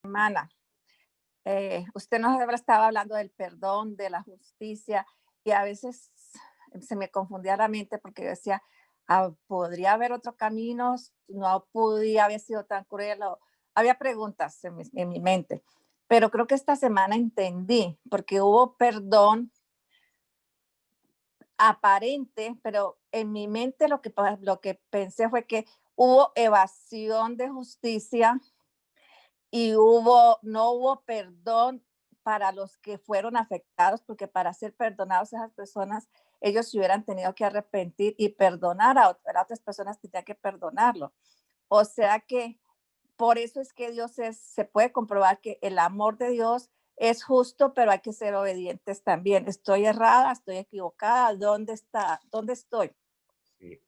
Semana. Usted nos estaba hablando del perdón, de la justicia, y a veces se me confundía la mente porque yo decía, ¿podría haber otro camino? No podía haber sido tan cruel. Había preguntas en mi mente, pero creo que esta semana entendí, porque hubo perdón aparente, pero en mi mente lo que pensé fue que hubo evasión de justicia y no hubo perdón para los que fueron afectados, porque para ser perdonados esas personas, ellos se hubieran tenido que arrepentir y perdonar a otras personas, tenían que perdonarlo. O sea que por eso es que se puede comprobar que el amor de Dios es justo, pero hay que ser obedientes también. ¿Estoy errada? ¿Estoy equivocada? ¿Dónde está? ¿Dónde estoy? Sí.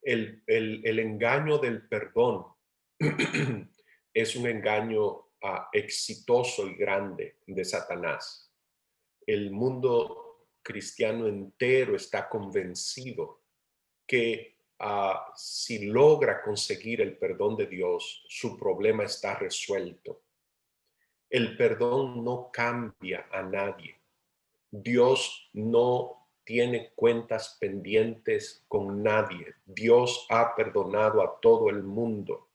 El engaño del perdón es un engaño exitoso y grande de Satanás. El mundo cristiano entero está convencido que si logra conseguir el perdón de Dios, su problema está resuelto. El perdón no cambia a nadie. Dios no tiene cuentas pendientes con nadie. Dios ha perdonado a todo el mundo.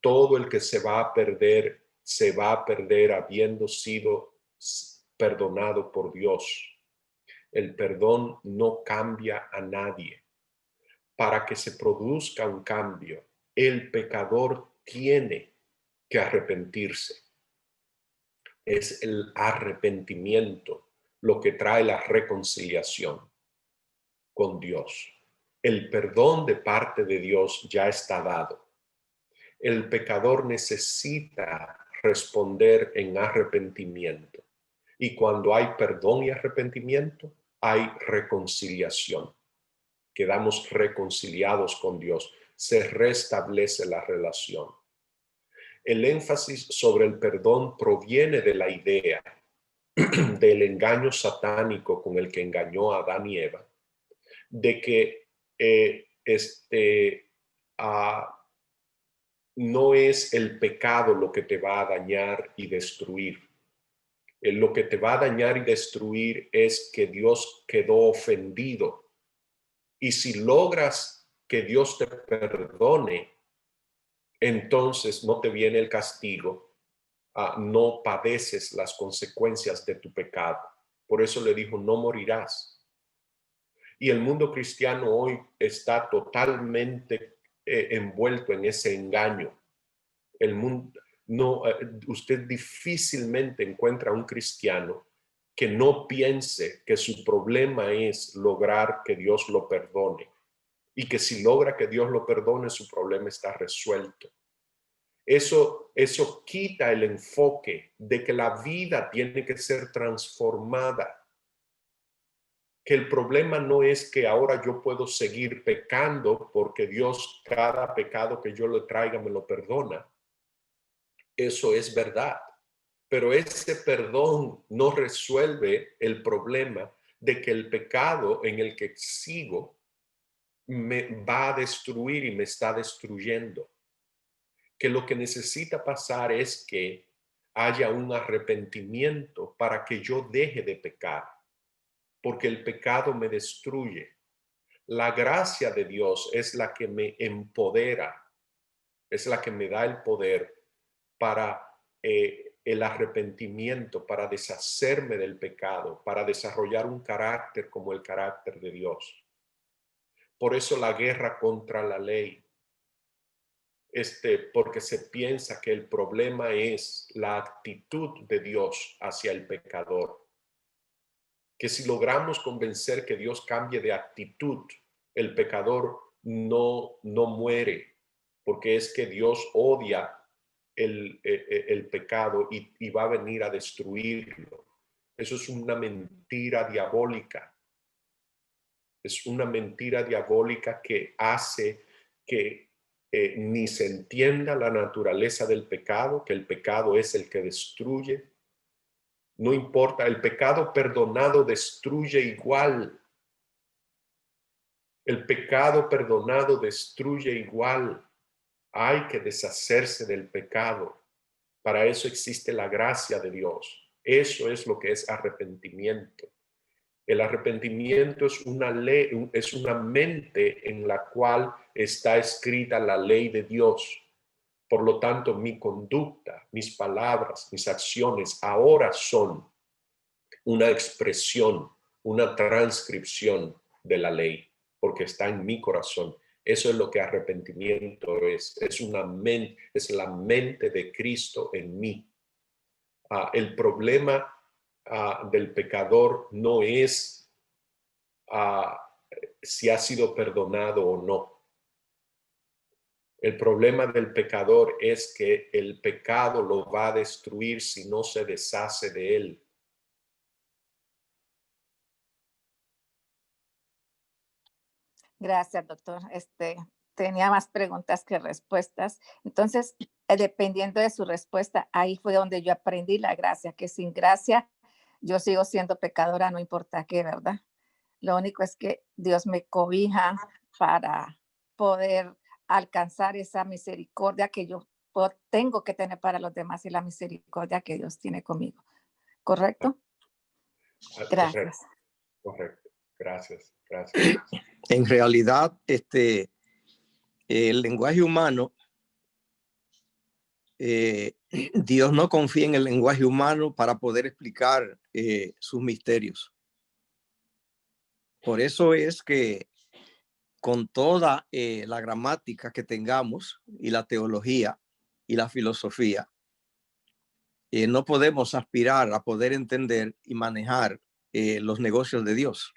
Todo el que se va a perder habiendo sido perdonado por Dios. El perdón no cambia a nadie. Para que se produzca un cambio, el pecador tiene que arrepentirse. Es el arrepentimiento lo que trae la reconciliación con Dios. El perdón de parte de Dios ya está dado. El pecador necesita responder en arrepentimiento. Y cuando hay perdón y arrepentimiento, hay reconciliación. Quedamos reconciliados con Dios. Se restablece la relación. El énfasis sobre el perdón proviene de la idea del engaño satánico con el que engañó a Adán y Eva, de que no es el pecado lo que te va a dañar y destruir. Lo que te va a dañar y destruir es que Dios quedó ofendido. Y si logras que Dios te perdone, entonces no te viene el castigo, no padeces las consecuencias de tu pecado. Por eso le dijo, no morirás. Y el mundo cristiano hoy está totalmente envuelto en ese engaño. El mundo, no, usted difícilmente encuentra un cristiano que no piense que su problema es lograr que Dios lo perdone y que si logra que Dios lo perdone, su problema está resuelto. Eso quita el enfoque de que la vida tiene que ser transformada, que el problema no es que ahora yo puedo seguir pecando porque Dios cada pecado que yo le traiga me lo perdona. Eso es verdad, pero ese perdón no resuelve el problema de que el pecado en el que sigo me va a destruir y me está destruyendo. Que lo que necesita pasar es que haya un arrepentimiento para que yo deje de pecar, porque el pecado me destruye. La gracia de Dios es la que me empodera, es la que me da el poder para el arrepentimiento, para deshacerme del pecado, para desarrollar un carácter como el carácter de Dios. Por eso la guerra contra la ley, porque se piensa que el problema es la actitud de Dios hacia el pecador. Que si logramos convencer que Dios cambie de actitud, el pecador no muere, porque es que Dios odia el pecado y va a venir a destruirlo. Eso es una mentira diabólica. Es una mentira diabólica que hace que ni se entienda la naturaleza del pecado, que el pecado es el que destruye. No importa, el pecado perdonado destruye igual. El pecado perdonado destruye igual. Hay que deshacerse del pecado. Para eso existe la gracia de Dios. Eso es lo que es arrepentimiento. El arrepentimiento es una ley, es una mente en la cual está escrita la ley de Dios. Por lo tanto, mi conducta, mis palabras, mis acciones ahora son una expresión, una transcripción de la ley, porque está en mi corazón. Eso es lo que arrepentimiento es. Es la mente de Cristo en mí. El problema del pecador no es si ha sido perdonado o no. El problema del pecador es que el pecado lo va a destruir si no se deshace de él. Gracias, doctor. Tenía más preguntas que respuestas. Entonces, dependiendo de su respuesta, ahí fue donde yo aprendí la gracia, que sin gracia yo sigo siendo pecadora, no importa qué, ¿verdad? Lo único es que Dios me cobija para poder alcanzar esa misericordia que yo tengo que tener para los demás y la misericordia que Dios tiene conmigo. ¿Correcto? Gracias. Correcto, correcto. Gracias, gracias. En realidad, el lenguaje humano, Dios no confía en el lenguaje humano para poder explicar sus misterios. Por eso es que con toda la gramática que tengamos y la teología y la filosofía, no podemos aspirar a poder entender y manejar los negocios de Dios.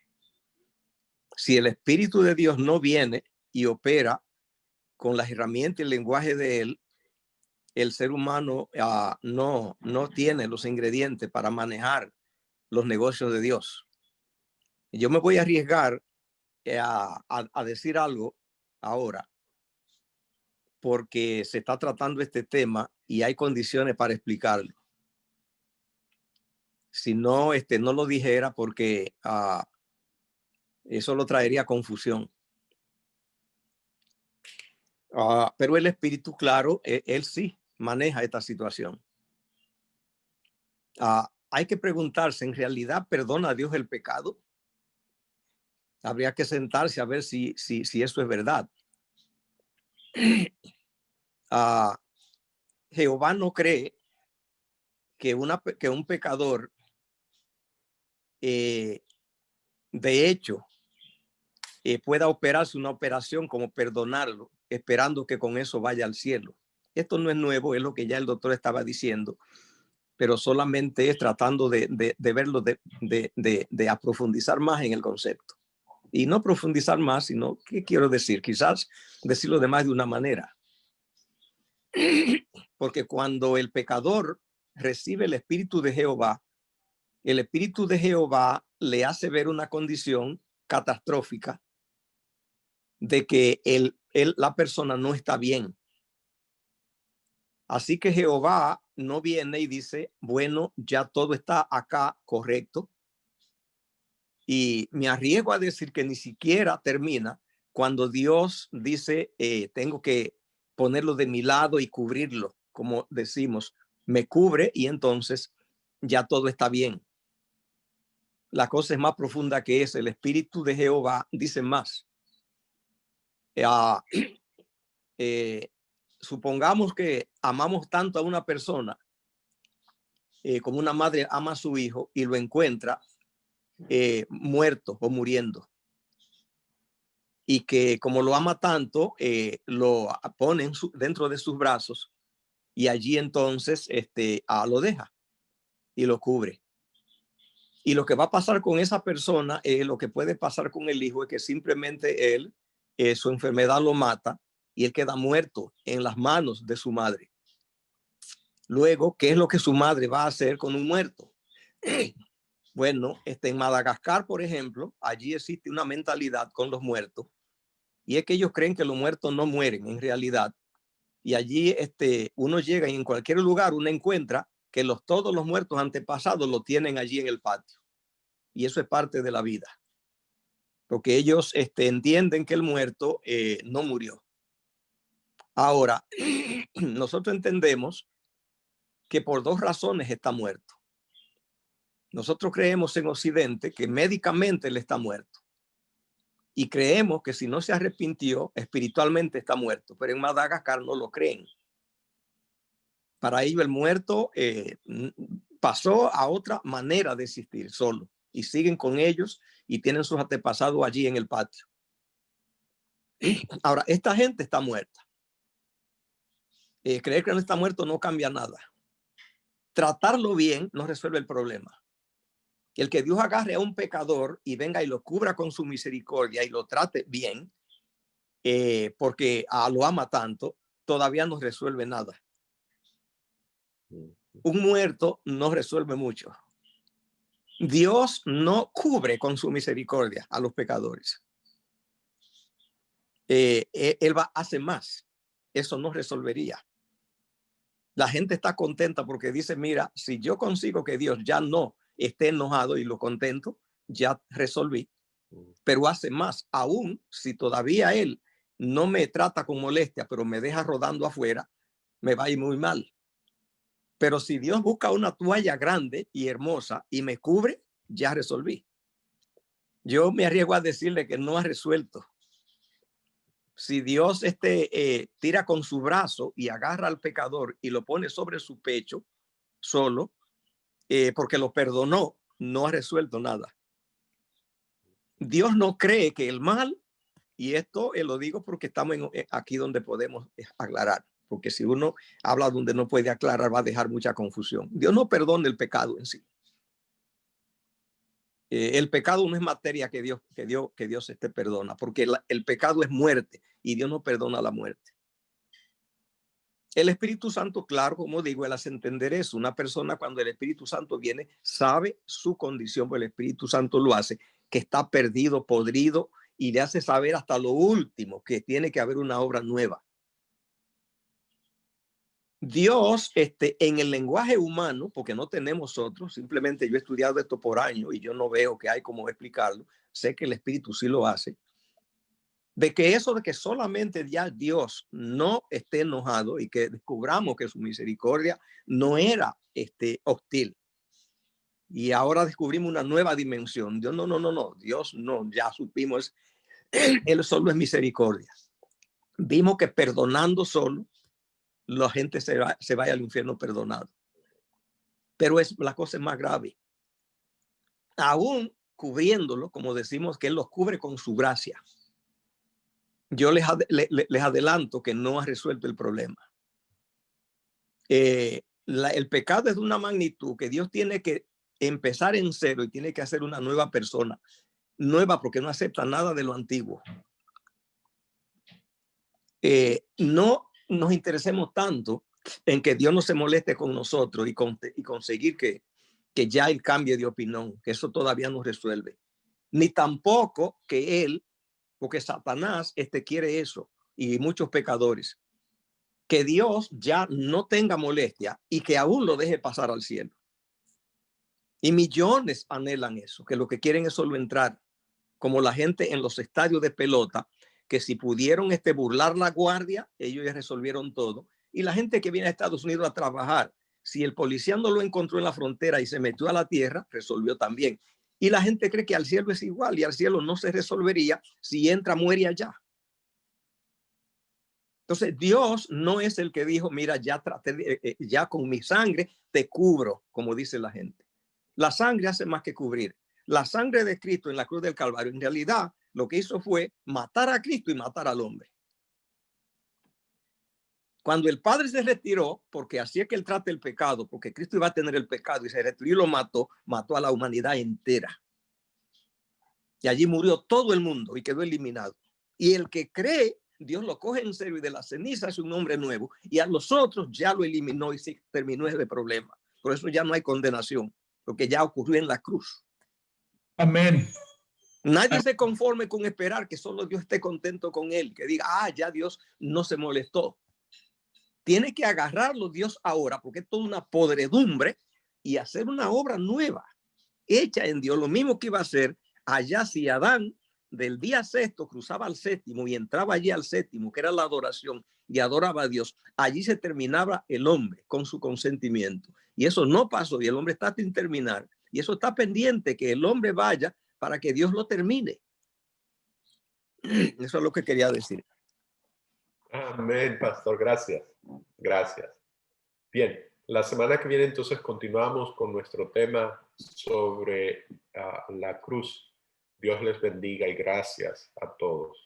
Si el Espíritu de Dios no viene y opera con las herramientas y el lenguaje de él, el ser humano no tiene los ingredientes para manejar los negocios de Dios. Yo me voy a arriesgar a decir algo ahora, porque se está tratando este tema y hay condiciones para explicarlo. Si no, no lo dijera porque eso lo traería confusión. Pero el Espíritu, claro, él sí maneja esta situación. Hay que preguntarse, ¿en realidad perdona a Dios el pecado? Habría que sentarse a ver si eso es verdad. Jehová no cree que un pecador, de hecho, pueda operarse una operación como perdonarlo, esperando que con eso vaya al cielo. Esto no es nuevo, es lo que ya el doctor estaba diciendo, pero solamente es tratando de verlo, de aprofundizar más en el concepto. Y no profundizar más, sino, ¿qué quiero decir? Quizás decirlo de más de una manera. Porque cuando el pecador recibe el Espíritu de Jehová, el Espíritu de Jehová le hace ver una condición catastrófica de que la persona no está bien. Así que Jehová no viene y dice, bueno, ya todo está acá correcto. Y me arriesgo a decir que ni siquiera termina cuando Dios dice, tengo que ponerlo de mi lado y cubrirlo, como decimos, me cubre y entonces ya todo está bien. La cosa es más profunda que eso. El Espíritu de Jehová dice más. Supongamos que amamos tanto a una persona como una madre ama a su hijo y lo encuentra muerto o muriendo. Y que como lo ama tanto, lo pone dentro de sus brazos y allí entonces lo deja y lo cubre. Y lo que va a pasar con esa persona, lo que puede pasar con el hijo es que simplemente él, su enfermedad lo mata y él queda muerto en las manos de su madre. Luego, ¿qué es lo que su madre va a hacer con un muerto? Bueno, en Madagascar, por ejemplo, allí existe una mentalidad con los muertos y es que ellos creen que los muertos no mueren en realidad. Y allí uno llega y en cualquier lugar uno encuentra que todos los muertos antepasados lo tienen allí en el patio. Y eso es parte de la vida. Porque ellos entienden que el muerto no murió. Ahora, nosotros entendemos que por dos razones está muerto. Nosotros creemos en Occidente que médicamente él está muerto. Y creemos que si no se arrepintió, espiritualmente está muerto. Pero en Madagascar no lo creen. Para ellos el muerto pasó a otra manera de existir solo. Y siguen con ellos y tienen sus antepasados allí en el patio. Ahora, esta gente está muerta. Creer que no está muerto no cambia nada. Tratarlo bien no resuelve el problema. El que Dios agarre a un pecador y venga y lo cubra con su misericordia y lo trate bien, porque lo ama tanto, todavía no resuelve nada. Un muerto no resuelve mucho. Dios no cubre con su misericordia a los pecadores. Él hace más. Eso no resolvería. La gente está contenta porque dice, mira, si yo consigo que Dios ya no esté enojado y lo contento, ya resolví. Pero hace más, aún si todavía él no me trata con molestia, pero me deja rodando afuera, me va a ir muy mal. Pero si Dios busca una toalla grande y hermosa y me cubre, ya resolví. Yo me arriesgo a decirle que no ha resuelto. Si Dios tira con su brazo y agarra al pecador y lo pone sobre su pecho solo, porque lo perdonó, no ha resuelto nada. Dios no cree que el mal, y esto lo digo porque estamos aquí donde podemos aclarar, porque si uno habla donde no puede aclarar va a dejar mucha confusión. Dios no perdona el pecado en sí. El pecado no es materia que Dios perdona, porque el pecado es muerte y Dios no perdona la muerte. El Espíritu Santo, claro, como digo, él hace entender eso. Una persona cuando el Espíritu Santo viene, sabe su condición, porque el Espíritu Santo lo hace, que está perdido, podrido, y le hace saber hasta lo último que tiene que haber una obra nueva. Dios, en el lenguaje humano, porque no tenemos otros, simplemente yo he estudiado esto por años y yo no veo que hay cómo explicarlo, sé que el Espíritu sí lo hace, de que eso de que solamente ya Dios no esté enojado y que descubramos que su misericordia no era hostil. Y ahora descubrimos una nueva dimensión. Dios no, Dios no, ya supimos, él solo es misericordia. Vimos que perdonando solo, la gente se vaya al infierno perdonado. Pero la cosa es más grave. Aún cubriéndolo, como decimos, que él los cubre con su gracia. Yo les adelanto que no ha resuelto el problema. El pecado es de una magnitud que Dios tiene que empezar en cero y tiene que hacer una nueva persona. Nueva porque no acepta nada de lo antiguo. No nos interesemos tanto en que Dios no se moleste con nosotros y conseguir que ya él cambie de opinión, que eso todavía no resuelve. Ni tampoco que él, porque Satanás quiere eso, y muchos pecadores, que Dios ya no tenga molestia y que aún lo deje pasar al cielo. Y millones anhelan eso, que lo que quieren es solo entrar, como la gente en los estadios de pelota, que si pudieron burlar la guardia, ellos ya resolvieron todo. Y la gente que viene a Estados Unidos a trabajar, si el policía no lo encontró en la frontera y se metió a la tierra, resolvió también. Y la gente cree que al cielo es igual y al cielo no se resolvería si entra, muere allá. Entonces Dios no es el que dijo, mira, ya con mi sangre te cubro, como dice la gente. La sangre hace más que cubrir. La sangre de Cristo en la cruz del Calvario, en realidad, lo que hizo fue matar a Cristo y matar al hombre. Cuando el Padre se retiró, porque así es que él trata el pecado, porque Cristo iba a tener el pecado y se retiró y lo mató a la humanidad entera. Y allí murió todo el mundo y quedó eliminado. Y el que cree, Dios lo coge en serio y de la ceniza es un hombre nuevo. Y a los otros ya lo eliminó y se terminó ese problema. Por eso ya no hay condenación, porque ya ocurrió en la cruz. Amén. Nadie se conforme con esperar que solo Dios esté contento con él, que diga, ya Dios no se molestó. Tiene que agarrarlo Dios ahora, porque es toda una podredumbre, y hacer una obra nueva, hecha en Dios, lo mismo que iba a hacer allá si Adán del día sexto cruzaba al séptimo y entraba allí al séptimo, que era la adoración, y adoraba a Dios, allí se terminaba el hombre con su consentimiento. Y eso no pasó y el hombre está sin terminar. Y eso está pendiente, que el hombre vaya para que Dios lo termine. Eso es lo que quería decir. Amén, pastor. Gracias. Gracias. Bien, la semana que viene entonces continuamos con nuestro tema sobre la cruz. Dios les bendiga y gracias a todos.